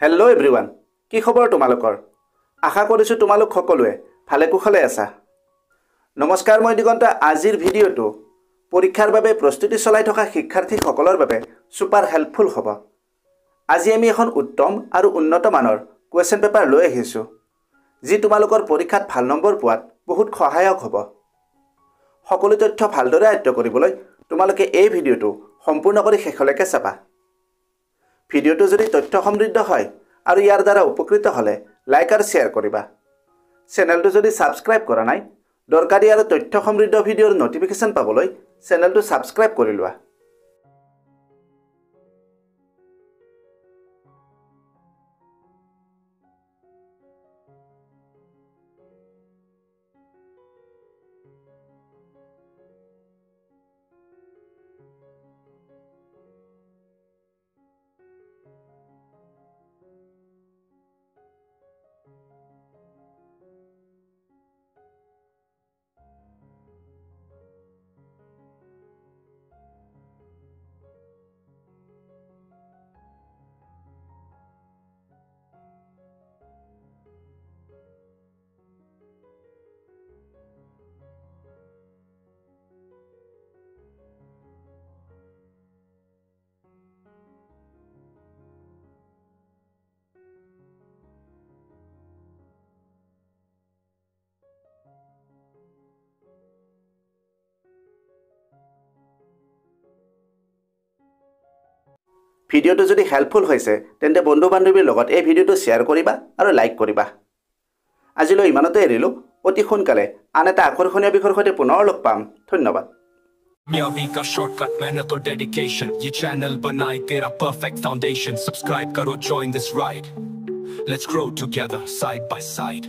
Hello' everyone, কি খবৰ তোমালোকৰ? আশা কৰিছোঁ তোমালোক সকলোৱে ভালে কুশলে আছা। নমস্কাৰ, মই দিগন্ত। আজিৰ ভিডিঅ'টো পৰীক্ষাৰ বাবে প্ৰস্তুতি চলাই থকা শিক্ষাৰ্থীসকলৰ বাবে ছুপাৰ হেল্পফুল হ'ব। আজি আমি এখন উত্তম আৰু উন্নত মানৰ কুৱেশ্যন পেপাৰ লৈ আহিছোঁ, যি তোমালোকৰ পৰীক্ষাত ভাল নম্বৰ পোৱাত বহুত সহায়ক হ'ব। সকলো তথ্য ভালদৰে আয়ত্ব কৰিবলৈ তোমালোকে এই ভিডিঅ'টো সম্পূৰ্ণ কৰি শেষলৈকে চাবা। ভিডিঅ'টো যদি তথ্য সমৃদ্ধ হয় আৰু ইয়াৰ দ্বাৰা উপকৃত হ'লে লাইক আৰু শ্বেয়াৰ কৰিবা। চেনেলটো যদি ছাবস্ক্ৰাইব কৰা নাই, দৰকাৰী আৰু তথ্য সমৃদ্ধ ভিডিঅ'ৰ নটিফিকেশ্যন পাবলৈ চেনেলটো ছাবস্ক্ৰাইব কৰি লোৱা। ভিডিঅ'টো যদি হেল্পফুল হৈছে তেন্তে বন্ধু বান্ধৱীৰ লগত এই ভিডিঅ'টো শ্বেয়াৰ কৰিবা আৰু লাইক কৰিবা। আজিলৈ ইমানতে এৰিলোঁ। অতি সোনকালে আন এটা আকৰ্ষণীয় বিষয়ৰ সৈতে পুনৰ লগ পাম। ধন্যবাদ। का शॉर्टकट मेहनत और डेडिकेशन, ये चैनल बनाए तेरा परफेक्ट फाउंडेशन। सब्सक्राइब करो, join this ride, let's grow together side by side।